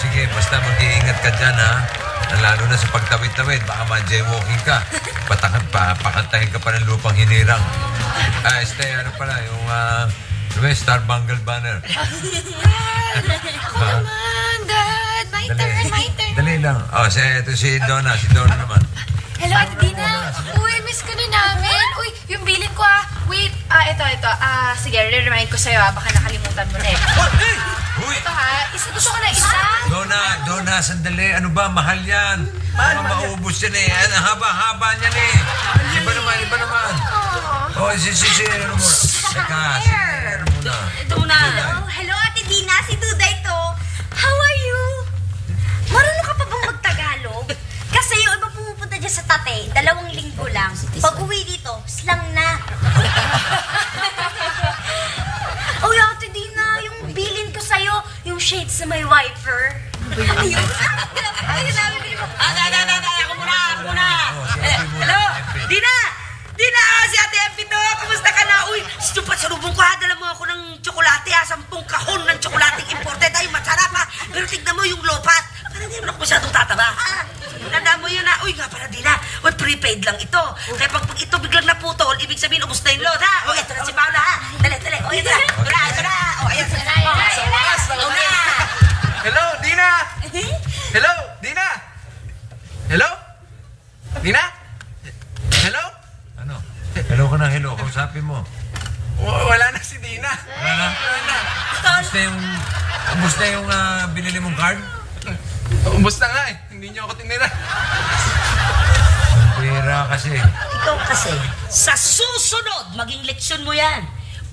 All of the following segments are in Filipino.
sige, basta mag-iingat ka dyan, ha? Lalo na sa pagtawid-tawid, baka ma-jaywalking ka. Pakantahin ka pa ng lupang hinirang. Ano pala, yung, Star Bangle Banner. Ako naman, Dad. My turn. Dali lang. Ito si Donna. Si Donna naman. Hello, Ate Dina. Uy, miss ka na namin. Uy, yung bilin ko, Wait, ito. Sige, re-remind ko sa'yo, baka nakalimutan mo na eh. Uy! Ito gusto ko na isa. Donna, sandali. Ano ba? Mahal yan. Baka maubos yan eh. Ang haba-haba niyan eh. Iba naman. Ano mo? Teka, ano muna? Ito muna. Hello, Ate Dina. Si Duday to. How are you? Marunong ka pa bang mag-Tagalog? Kasi yung iba pumupunta dyan sa Tate, 2 linggo lang. Pag uwi dito, slang na. Oh, Ate Dina, yung bilin ko sa'yo, yung shades na may wiper. Ayun. Ayun namin bilin mo. Ako muna. Hello, Dina, si Ate Empi to. Kumusta ka na? Uy, salubong ko ha. Dala mo ako ng tsokolate ha. 10 kahon ng tsokolating imported. Ay, masarap ha. Pero tignan mo yung lopat. Parang hindi mo na masyadong tataba. Tandaan mo yun ha. Uy, nga pala Dina. Uy, prepaid lang ito. Kaya pag ito biglang naputol, ibig sabihin ubos na yung load ha. O, ito na si Paula ha. Dali. O, ito na. O, ayan. Hello, Dina! Hello, Dina! Hello? Dina? Hello? Ano? Hello ka na, hello. Kausapin mo. Wala na si Dina. Wala na. Kumusta yung binili mong card? Ubus na nga eh. Hindi niyo ako tinira. Pera kasi. Ikaw kasi, sa susunod, maging leksyon mo yan.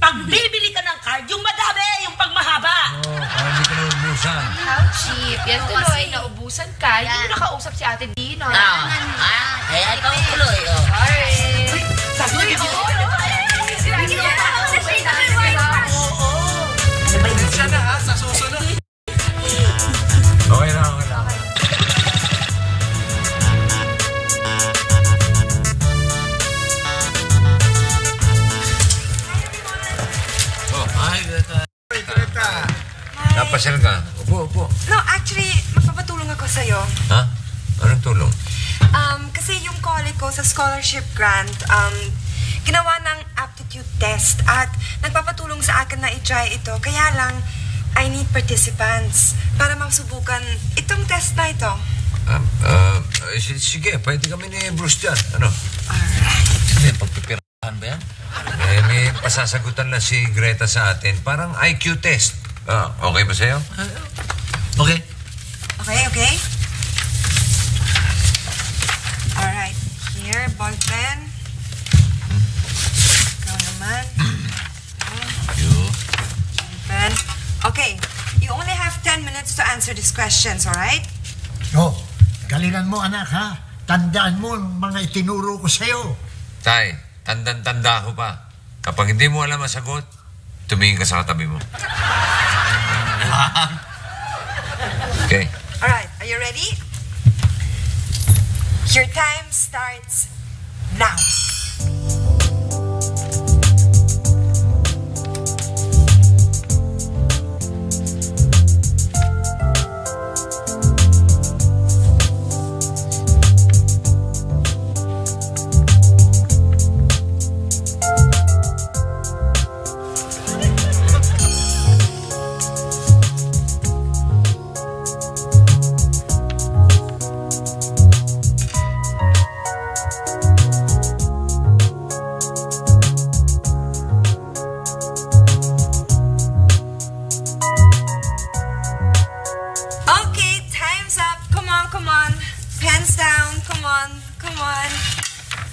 Pag bibili ka ng card, yung madami, yung pagmahaba. Para hindi ka naubusan. How cheap. Yan tuloy, naubusan ka. Hindi mo nakausap si Ate Dina. Kaya ikaw tuloy. Sorry. Siya na ha, sa susunod. Okay lang. Napasyal ka. Upo. No, actually, magpapatulong ako sa'yo. Ha? Anong tulong? Kasi yung college ko sa scholarship grant, ginawa ng aptitude test at nagpapatulong sa akin na i-try ito. Kaya lang, I need participants para masubukan itong test na ito. Sige, pwede kami ni Bruce dyan. Ano? Alright. May pagpipirahan ba yan? May pasasagutan na si Greta sa atin. Parang IQ test. Okay ba sa'yo? Okay. Okay. Alright. Here, ball pen. Ikaw naman. Ball pen. Okay. You only have 10 minutes to answer these questions, alright? Galingan mo, anak, ha? Tandaan mo ang mga itinuro ko sa'yo. Tay, tanda ko pa. Kapag hindi mo alam ang sagot, tumingin ka sa katabi mo. Okay. Alright, are you ready? Your time starts now.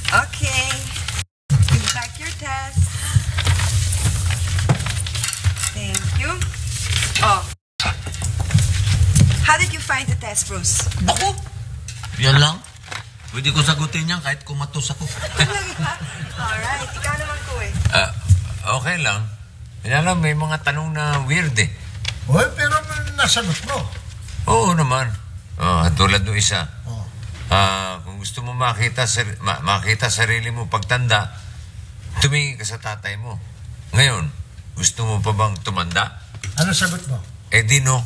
Okay. Give back your test. Thank you. How did you find the test, Bruce? Ako? Yan lang. Pwede ko sagutin yan kahit kumatos ako. Alright, ikaw naman ko eh. Okay lang. Kaya lang, may mga tanong na weird eh. Pero nasagot mo. Oo naman. Tulad ng isa. Kung gusto mo makita sarili mo pagtanda, tumingin ka sa tatay mo. Ngayon, gusto mo pa bang tumanda? Ano sagot mo? Eh di no.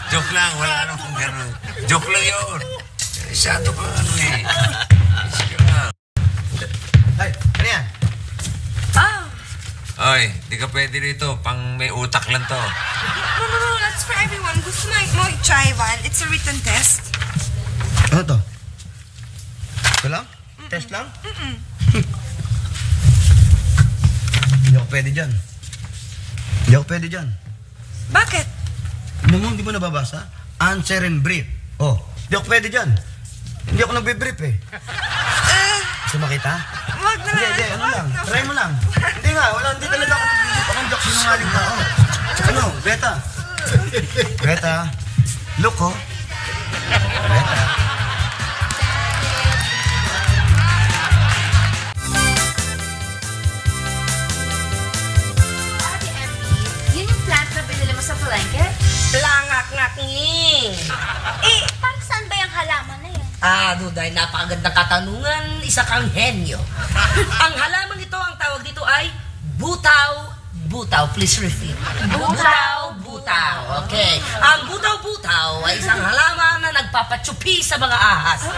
Joke lang, wala namang gano'n. Joke lang yun. Masyado ka ano eh. Sige lang. Ay, ano yan? Oy, di ka pwede rito. Pang may utak lang to. No, that's for everyone. Gusto mo i-try one. It's a written test. Ano to? Ito lang? Test lang? Hindi ako pwede dyan. Bakit? Ano mo, hindi mo nababasa? Answer and brief. Oh, hindi ako pwede dyan. Hindi ako nagbe-brief eh. Gusto makita? Wag na. Hindi, ano lang. Try mo lang. Hindi talaga ako nag-brief. Akong joke sinungaling pa ako. Ano, Beta. Look, oh. Beta. Ate MP, yun yung plant na binili mo sa palengke? Langak-ngak-nging. Para saan ba yung halaman na yan? Duday, napakagandang katanungan. Isa kang henyo. Ang halaman ito, ang tawag dito ay butaw-butaw. Please repeat. Butaw-butaw. Okay. Ang butaw-butaw ay isang halaman na nagpapatsupi sa mga ahas.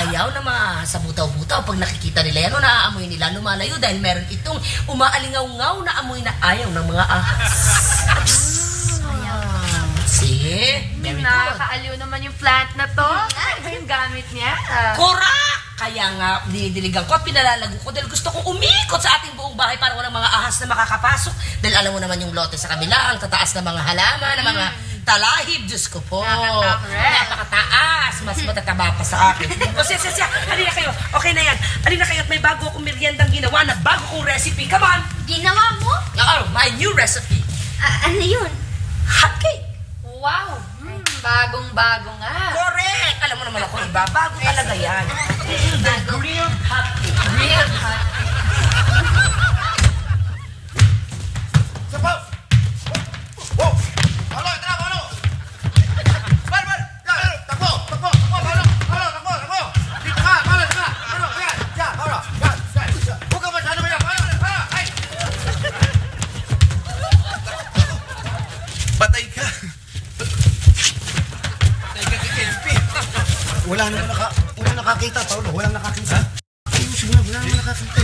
Ayaw na mga ahas sa butaw-butaw. Pag nakikita nila yan o naaamoy nila, lumalayo dahil meron itong umaalingaw-ngaw na amoy na ayaw ng mga ahas. See? Very good. Nakakaaliw naman yung plant na to. Ano yung gamit niya? Correct! Kaya nga, dinidiligan ko at pinalalago ko dahil gusto kong umikot sa ating buong bahay para walang mga ahas na makakapasok. Dahil alam mo naman yung lote sa kabila, ang tataas na mga halaman, ng mga talahib. Diyos ko po. Napakataas. Mas matataba pa sa akin. O siya. Halina kayo. Okay na yan. Halina kayo at may bago akong meriendang ginawa na bago kong recipe. Come on! Ginawa mo? Oh, my new recipe. Ano yun? Hot cake. Wow! Bagong-bago nga. Correct! Alam mo naman ako iba. Bago talaga yan. The grilled hot cake. Real hot. Sapaw! Oh! Paulo, ito na, Paulo! Bal! Takbo! Takbo! Dito ka, Paulo! Paulo, yan! Yan, Paulo! Yan! Huwag ka masyado mo yan! Paulo! Ay! Patay ka! Wala nakakita, Paulo. Walang nakakita. Ayusin mo na, wala nakakita.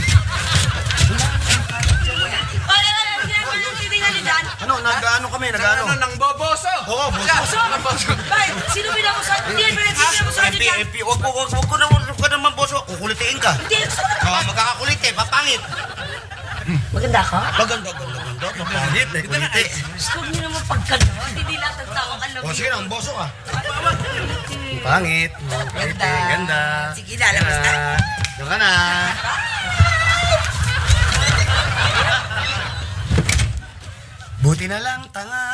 Ano, nag-ano kami, nag-ano? Nang boboso! Oo, boso. Bay, sino binamusan? Hindi, binamusan niyo dyan. MP, huwag ko naman boso. Kukulitiin ka. Hindi, Magkakakulit eh, papangit. maganda ka? Maganda. Papangit, kuliti. Huwag niyo naman pagkanon. Hindi lahat ng tao alam O yun. sige na, boso ka. Pangit. Ganda. Sige na, labas na. Diyan ka na. Buti na lang, tanga.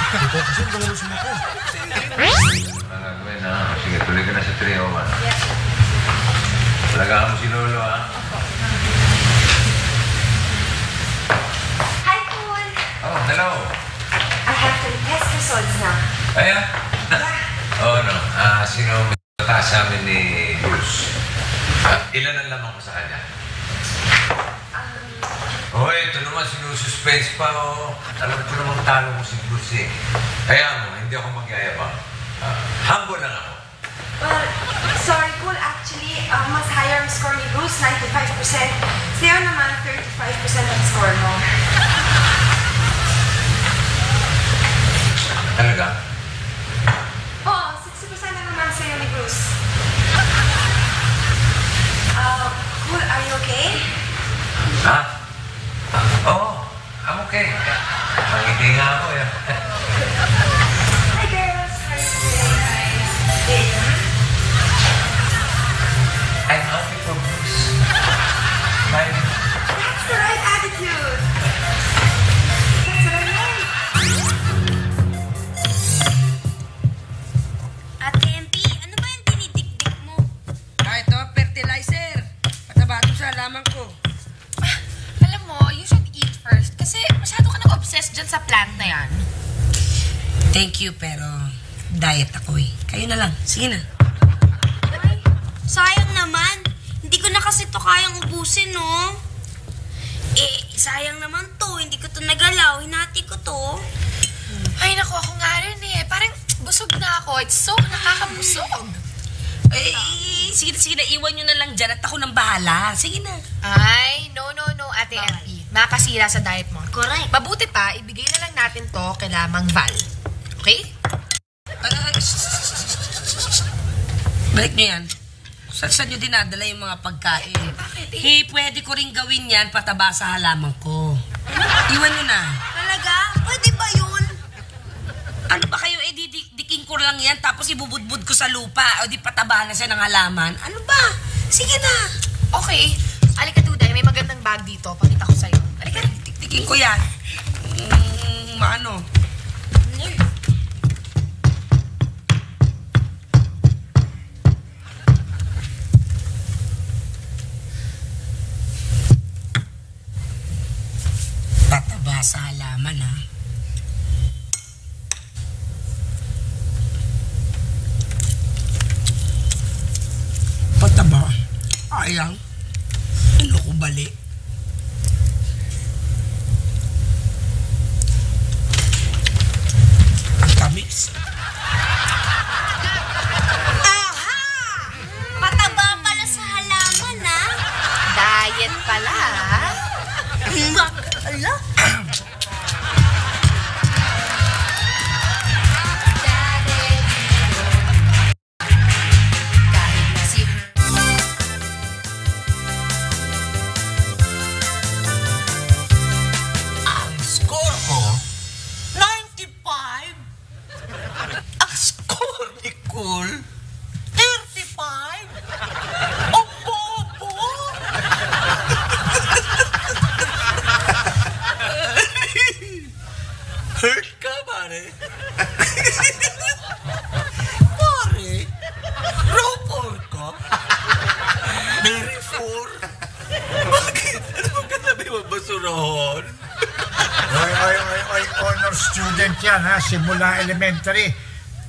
Dito kasi ang gawin mo ko. Mga gawin ha. Sige, tuloy ka na sa trio ha. Talagaan mo si Lolo ha. Hi, Paul. Oh, hello. I have to test results now. Ayan. Oh, no. Sino may tataas sa amin ni Bruce? Ilan ang lamang ko sa kanya? Ito naman, sinususpense pa, oh. Alam ko namang talo ko si Bruce, eh. Kaya mo, hindi ako magyayabang. Humble lang ako. Well, sorry, Paul. Actually, mas higher ang score ni Bruce, 95%. Sa'yo naman, 35% ang score mo. Talaga? Oo, 60% na naman sa'yo ni Bruce. Cool, are you okay? Ha? Oo, I'm okay. Mangiti nga ako, eh. Hi, girls. How are you doing? I'm happy for Bruce. Bye. That's the right attitude. That's what I like. Ate MP, ano ba yung dinidikdik mo? Ito, fertilizer. Pataba ito sa halaman ko. Alam mo, you should eat first kasi masyado ka nag-obsess dyan sa plant na yan. Thank you, pero diet ako eh. Kayo na lang. Sige na. Ay, sayang naman. Hindi ko na kasi to kayang ubusin, no? Sayang naman to. Hindi ko to nagalaw. Hinati ko to. Ay, naku, It's so nakakabusog. Eh, sige na, iwan nyo na lang dyan at ako nang bahala. Sige na. Ay, no, Ate Effie. Makakasira sa diet mo. Correct. Mabuti pa, ibigay na lang natin to kay Mang Val. Okay? Balik nyo yan. Saan nyo dinadala yung mga pagkain? Pwede ko rin gawin yan pataba sa halaman ko. Iwan nyo na. Talaga? Pwede ba yun? Ano ba kayo, didikin ko lang yan tapos ibubudbud ko sa lupa o di pataba na siya ng halaman? Ano ba? Sige na. Okay. Alika, Duday. May magandang bag dito. Pakita ko sa'yo. Halika, tiktikin ko yan. Maano? Tataba sa halaman, ha? Pataba. Ayang. Ano ko bali? Ang tamis. Aha! Pataba pala sa halaman, ha? Diet pala, ha? Ala? Kahit na si Ang score ko, 95. Ang score ni Cool, 35. Ang bobo. Hurt ka, pare? Pare, robot ka? Very four. Bakit? Ano bang katabi mo basurahan? Oy, honor student yan ha, simula elementary.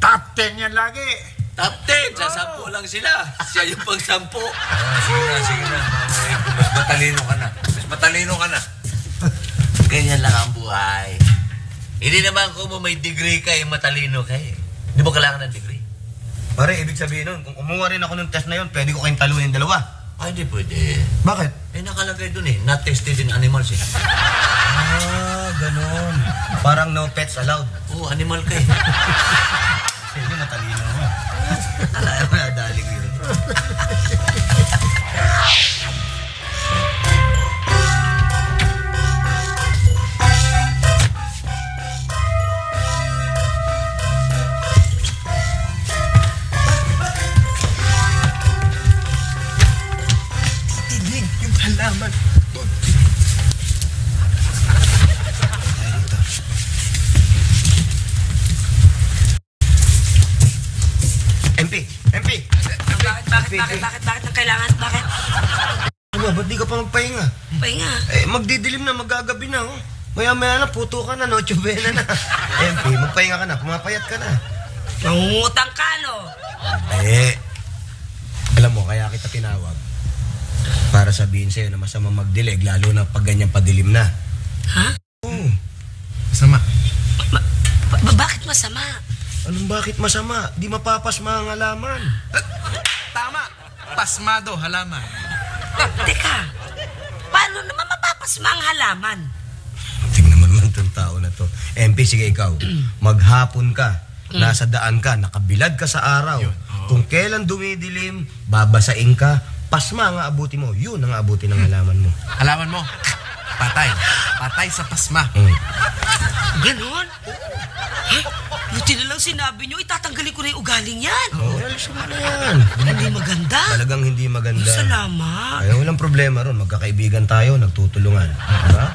Top 10 yan lagi. Top 10, sa 10 lang sila. Siya yung pang 10. Sige na. Mas matalino ka na. Ganyan lang ang buhay. Hindi naman kung may degree ka, matalino ka eh. Di ba kailangan ng degree? Pare, ibig sabihin nun, kung kumuha rin ako ng test na yun, pwede ko kayong talunin dalawa. Ay, hindi pwede. Bakit? Eh, nakalagay dun eh. Not tested in animals eh. Ah, ganon. Parang no pets allowed. Oo, animal ka eh. Sige, matalino mo. Alam mo, nadali ko yun. Tinig yung halaman. MP! Bakit ang kailangan? Bakit? Ano ba, ba't di ka pa magpahinga? Pahinga. Eh, magdidilim na, magagabi na, oh. Maya-maya na, puto ka na, no? Chubena na. MP, magpahinga ka na, pumapayat ka na. Nangungutang ka, no? Eh, alam mo, kaya kita tinawag. Para sabihin sa'yo na masama magdilig, lalo na pag ganyan padilim na. Ha? Oo. Masama. Bakit masama? Anong bakit masama? Di mapapasma ang halaman. Tama. Pasmado, halaman. Teka, paano naman mapapasma ang halaman? Tingnan mo naman itong tao na to. MP, sige ikaw. Maghapon ka. Nasa daan ka. Nakabilad ka sa araw. Kung kailan dumidilim, babasain ka. Pasma ang aabuti mo. Yun ang aabuti ng halaman mo. Halaman mo, patay. Patay sa pasma. Ganon? Buti na lang sinabi nyo, itatanggalin ko na yung ugaling yan. Oo, alisin mo na yan. Hindi maganda. Talagang hindi maganda. Salamat. Ay, walang problema ron. Magkakaibigan tayo, nagtutulungan. Diba?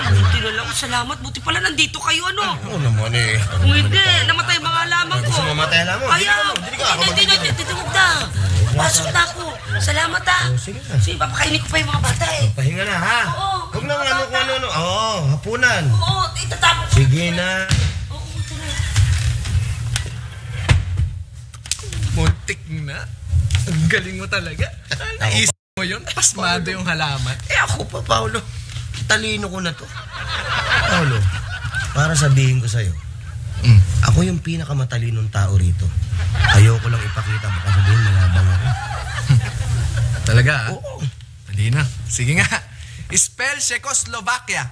Buti na lang, salamat. Buti pala nandito kayo, ano? Oo naman eh. Kung hindi, namatay mga halaman ko. Gusto mo mamatay alam mo? Ayaw. Hindi, huwag na. Pasok na ako. Salamat, ha. Sige na. Sige, papakainin ko pa yung mga bata, eh. Pahinga na, ha? Oo. Huwag na ano kung ano. Oo, hapunan. Oo, itatapos. Sige na. Muntik na. Ang galing mo talaga. Naisip mo yun, pasmado yung halaman. Eh ako pa, Paolo. Talino ko na to. Paolo, para sabihin ko sa'yo, Ako yung pinakamatalinong tao rito. Ayoko lang ipakita, baka sabihin mayabang ako. Talaga, ha? Oo. Dali na. Sige nga. Spell Czechoslovakia.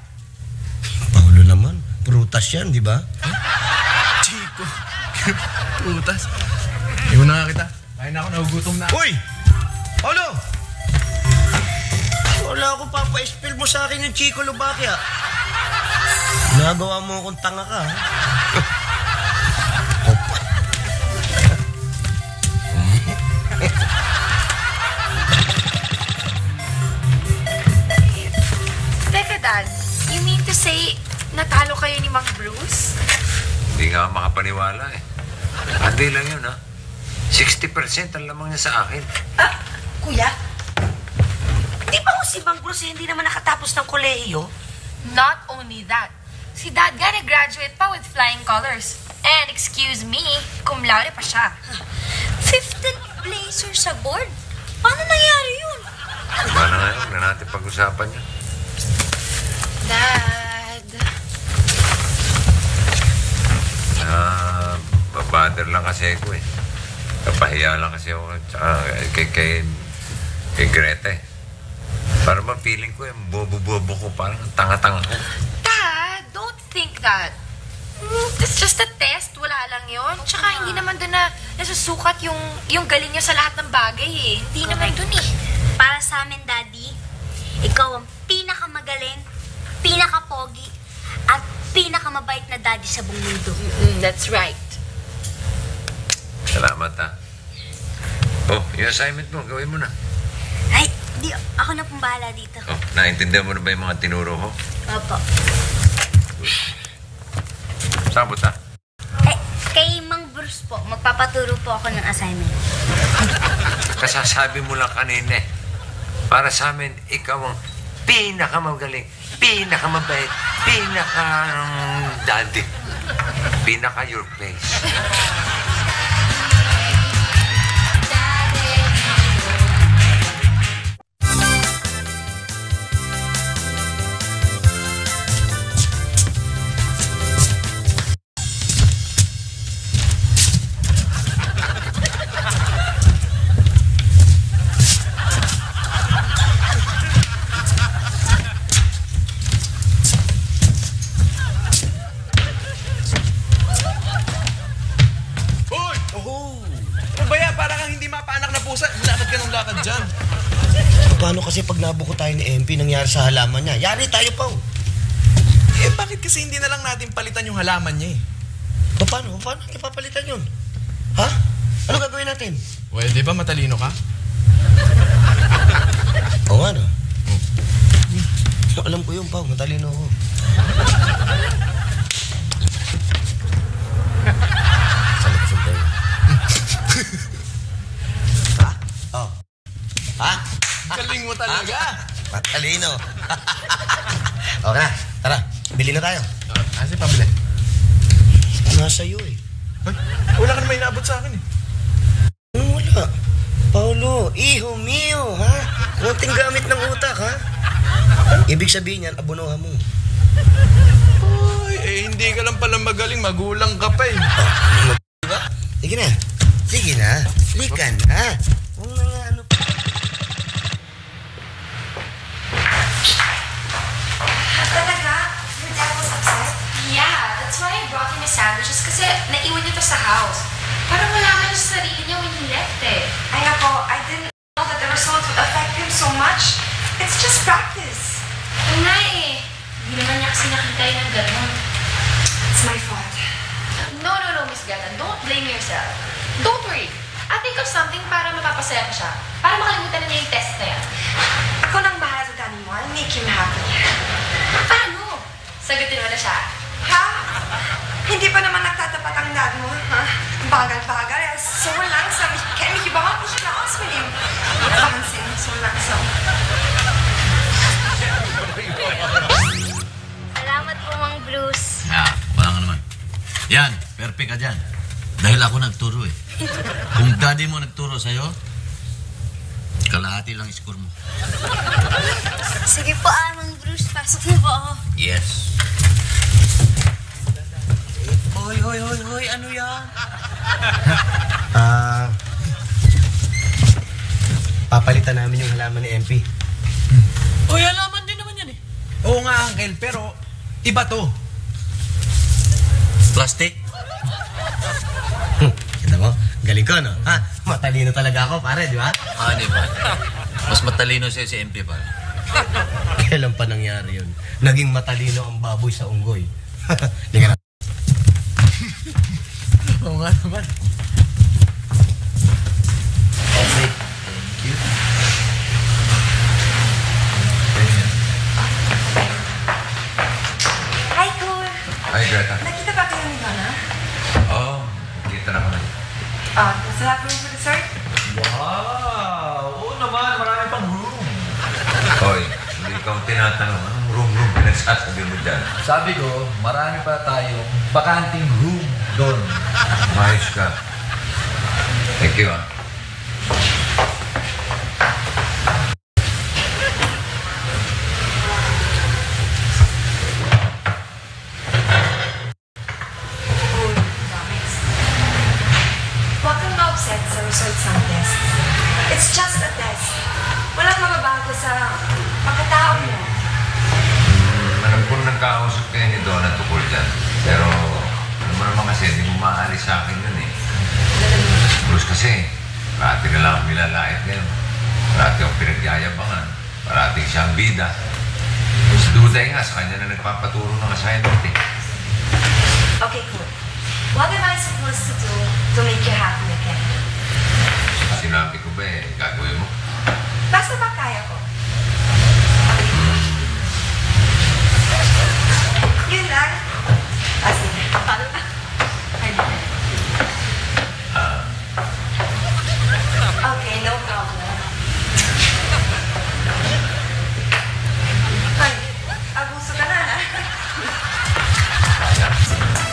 Paulo naman, prutas yan, di ba? Chico. Putas. Iwan na nga kita. Kain na ako, nagugutom na. Uy! Paulo! Wala ako papa-spell mo sa akin yung Czechoslovakia. Nagawa mo akong tanga ka, ha? Opa. Teka, Dad. You mean to say, natalo kayo ni Mang Bruce? Hindi nga makapaniwala eh. Hindi lang yun, ha? 60% ang lamang niya sa akin. Kuya, di ba ko si Mang Bruce hindi naman nakatapos ng kolehiyo? Not only that, si Dad nga nag-graduate pa with flying colors. And excuse me, cum laude pa siya. 15th placer sa board? Paano nangyari yun? Diba na ngayon? Na natin pag-usapan niya. Dad. Babader lang kasi ako eh. Kapahiya lang kasi ako kay Greta eh. Para ba feeling ko yung bobo-bobo ko, parang tanga-tanga ko. Dad, don't think that. It's just a test, wala lang yun. Tsaka hindi naman doon na nasusukat yung galing niyo sa lahat ng bagay eh. Hindi naman doon eh. Para sa amin, Daddy, ikaw ang pinakamagaling, pinakapogi, at pinakamabait na daddy sa buong mundo. That's right. Salamat ha. Oh, yung assignment mo, gawin mo na. Ay, di, ako na pong bahala dito. Oh, naintindihan mo na ba yung mga tinuro ko? Opo. Sabot ha. Eh, kay Mang Bruce po, magpapaturo po ako ng assignment. Kasasabi mo lang kanina eh. Para sa amin, ikaw ang pinakamagaling, pinakamabait, daddy. Pinaka your place. Paano kasi pag nabuko tayo ni MP nangyari sa halaman niya? Yari tayo pa. Eh, bakit kasi hindi na lang natin palitan yung halaman niya eh? Paano? Paano natin papalitan yun? Ha? Ano gagawin natin? Well, di ba matalino ka? Oo, ano? Alam ko yun, Pao. Matalino ako. Saan ka sumpa yun? Ha? Oh. Ha? Galing mo talaga. Matalino. Okay na. Tara, bili na tayo. Kasi pabili. Nasa iyo eh. Ay, wala ka naman inabot sa akin eh. Wala. Paulo, iho mio, ha? Kunting gamit ng utak, ha? Ibig sabihin yan, abunuhan mo. Ay, eh hindi ka lang pala magaling, magulang ka pa eh. Oh, diba? Sige na. Sige na. Lika na. Huwag na nga ano. Talaga? Your dad was upset? Yeah, that's why I brought him his sandwiches kasi naiwan niya to sa house. Parang wala ka na sa sarili niya when he left eh. Ay ako, I didn't know that the results would affect him so much. It's just practice. Yung nga eh. Hindi naman niya kasi nakita yun ng gano'n. It's my fault. No, Miss Gata. Don't blame yourself. Don't worry. I'll think of something para mapapasaya ko siya. Para makalimutan na niya yung test na yan. Ako nang bahala sa daddy mo. I'll make him happy. Paano? Sagutin mo na siya. Ha? Hindi pa naman nagtatapat ang dad mo, ha? Bagal-bagal. So langsam. Ich kenne mich überhaupt nicht mehr aus mit ihm. Wahnsinn, so langsam. Salamat po, Mang Bruce. Wala nga naman. Yan, perfect ka dyan. Dahil ako nagturo eh. Kung daddy mo nagturo sa'yo, kalahati lang score mo. Sige po, Mang Bruce. Pasok na po ako. Yes. Hoy, Hoy, ano yan? Papalitan namin yung halaman ni MP. Hoy, alaman din naman yan eh. Oo nga, Uncle, pero iba to. Plastic? Kita mo, galing ko, no? Ha? Matalino talaga ako, pare, di ba? Di ba? Mas matalino siya si MP pa. Kailan pa nangyari yun? Naging matalino ang baboy sa unggoy. Hindi ka na. Oo nga naman. Okay. Thank you. Hi, Cool. Ay, Greta. Nakita ba kayo ni Donna? Oo, kita na kami. Nasa lab room for dessert? Wow! Oo naman, marami pang room. Hoy, hindi ikaw tinatanong. Anong room pinagsasabi mo dyan? Sabi ko, marami pa tayong bakanting room doon. Mayos ka. Thank you, ah. Huwag kang ma-upset sa results ng test. It's just a test. Walang mababago sa pagkatao mo. Alam ko na nagkakausap kayo ni Donna tukol dyan. Pero, alam mo naman kasi, hindi mo maalis sa akin yun eh. Bruce kasi, parati na lang kami lalait ngayon. Parati akong pinagyayabangan. Parating siyang bida. Si Duday nga, sa kanya na nagpapaturo ng assignment eh. Okay, cool. What am I supposed to do to make you happy again? Sinabi ko ba eh, gagawin mo? Basta ba kaya ko? Yun lang. Sige. Paano na? Okay, no problem. Ay, abuso ka na, ha?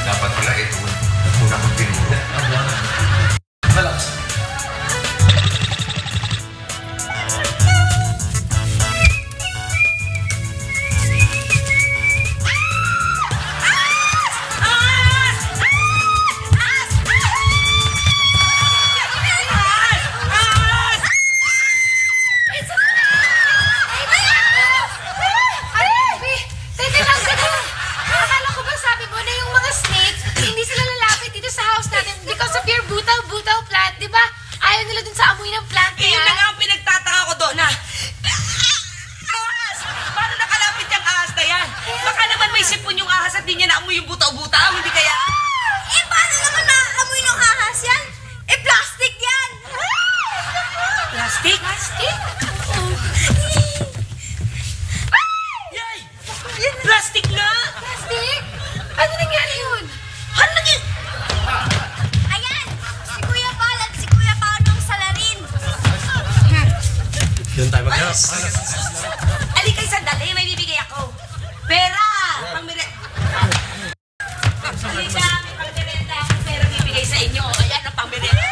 Dapat pala ito. Una kong pinuna. Relax. Alikay, sandali. May bibigay ako. Pera! Pang-merenda. Alika, may pang-merenda ako. Pera bibigay sa inyo. Ayan ang pang-merenda.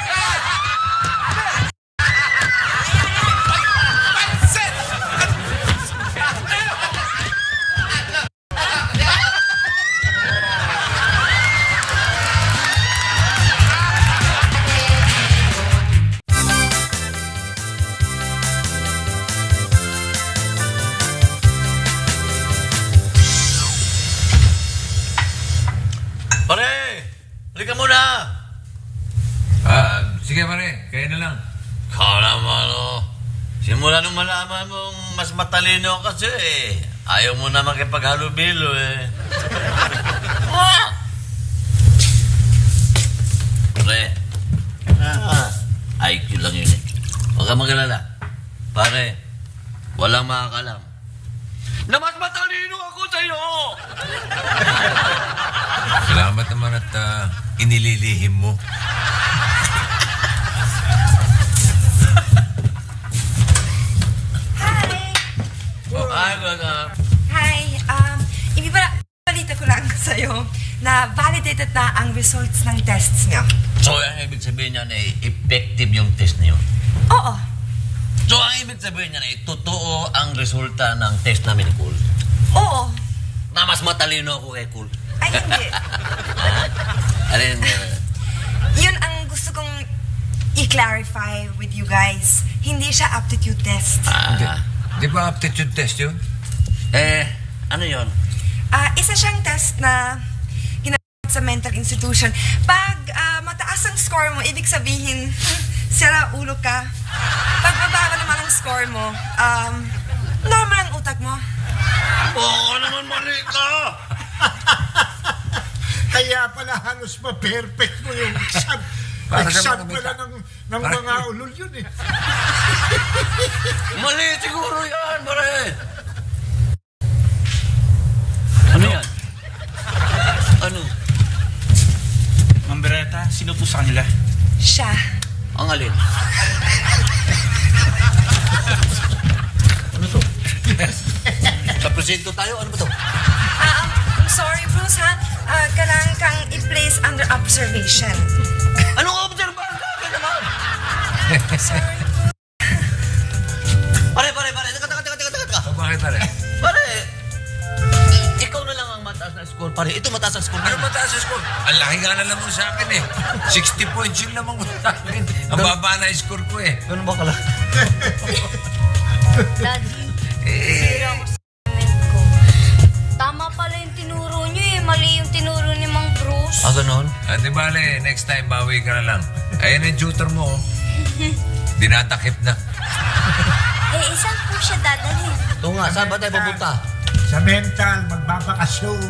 Halika muna! Sige pare, kaya na lang. Kala mo, simula nung malaman mong mas matalino kasi ayaw mo na makipaghalubilo eh. Pre, IQ lang yun eh. Huwag kang mag-alala. Pare, walang makakalam na mas matalino ako sa'yo! Salamat naman at inililihim mo. Hi, hindi ba balita ko lang sa'yo na validated na ang results ng tests niyo? So, ang ibig sabihin niya na effective yung test na yun? Oo. So, ang ibig sabihin niya na totoo ang resulta ng test namin ni Cool? Oo. Na mas matalino ako kay Cool? Ay, hindi. Ano yun? Yun ang gusto kong i-clarify with you guys. Hindi siya aptitude test. Di ba aptitude test yun? Ano yun? Isa siyang test na ginagawa sa mental institution. Pag mataas ang score mo, ibig sabihin, sira ulo ka. Pag mababa naman ang score mo, normal ang utak mo. Oo naman, mali ka! Kaya pala halos ma-perfect mo yung exam. Para sa Exam mga pala ng mga ulol yun eh. Mali siguro yan, pare! Ano yan? Ano? Ma'am Beretta, sino po sa kanila? Siya. Ang alin? Ano to? Sa presento tayo, ano ba to? I'm sorry, Bruce, ha? Kailangan kang i-place under observation. Anong obserbahan ka akin naman? Sorry. Pare, teka. Bakit pare? Pare, ikaw na lang ang mataas na score, pare. Ito mataas ang score. Ano mataas sa score? Ang laki nga na lamang sa akin eh. 60 points yung lamang sa akin. Ang baba na yung score ko eh. Ganun ba kala? Daddy, sira ko sa comment ko. Tama pala yung tinuro niyo eh. Mali yung tinuro ni Mang Bruce. Ganon? Di bale, next time bawi ka na lang. Ayan yung tutor mo oh. Dinatakip na. Saan po siya dadalhin? Ito nga, saan ba tayo pupunta? Sa mental, magbabakasyon.